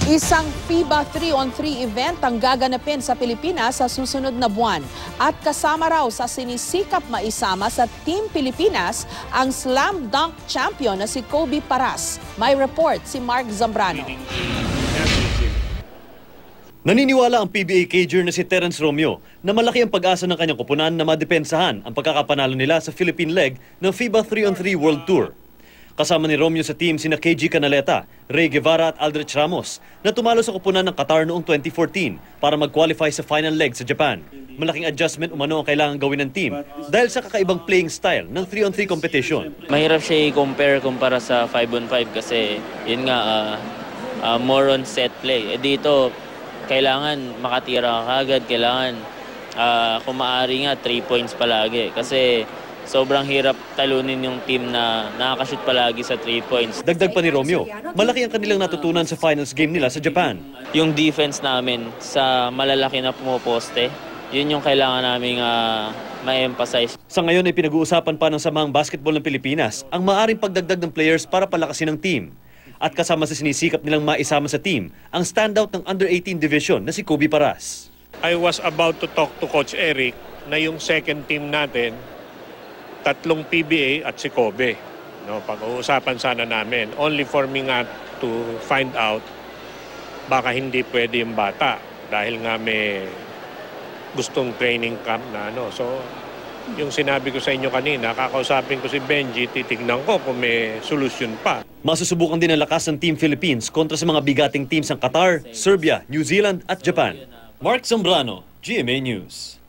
Isang FIBA 3-on-3 event ang gaganapin sa Pilipinas sa susunod na buwan. At kasama raw sa sinisikap maisama sa Team Pilipinas ang slam dunk champion na si Kobe Paras. May report si Mark Zambrano. Naniniwala ang PBA cager na si Terence Romeo na malaki ang pag-asa ng kanyang kupunan na madepensahan ang pagkakapanalo nila sa Philippine leg ng FIBA 3-on-3 World Tour. Kasama ni Romeo sa team sina KG Canaleta, Ray Guevara at Aldrich Ramos na tumalo sa kupunan ng Qatar noong 2014 para mag-qualify sa final leg sa Japan. Malaking adjustment umano ang kailangan gawin ng team dahil sa kakaibang playing style ng 3-on-3 competition. Mahirap siya i-compare kumpara sa 5-on-5 kasi yun nga more on set play. Dito kailangan makatira ka agad, kailangan kung maaari nga 3 points palagi kasi sobrang hirap talunin yung team na nakakashoot palagi sa 3 points. Dagdag pa ni Romeo, malaki ang kanilang natutunan sa finals game nila sa Japan. Yung defense namin sa malalaki na pumoposte, yun yung kailangan naming ma-emphasize. Sa ngayon ay pinag-uusapan pa ng Samahang Basketball ng Pilipinas ang maaring pagdagdag ng players para palakasin ang team. At kasama sa sinisikap nilang maisama sa team ang standout ng Under-18 division na si Kobe Paras. I was about to talk to Coach Eric na yung second team natin, 3 PBA at si Kobe. No, pag-uusapan sana namin. Only for me nga to find out baka hindi pwede yung bata dahil nga may gustong training camp na ano. So, yung sinabi ko sa inyo kanina, kakausapin ko si Benji, titignan ko kung may solusyon pa. Masusubukan din ang lakas ng Team Philippines kontra sa mga bigating teams ng Qatar, Serbia, New Zealand at Japan. Mark Zambrano, GMA News.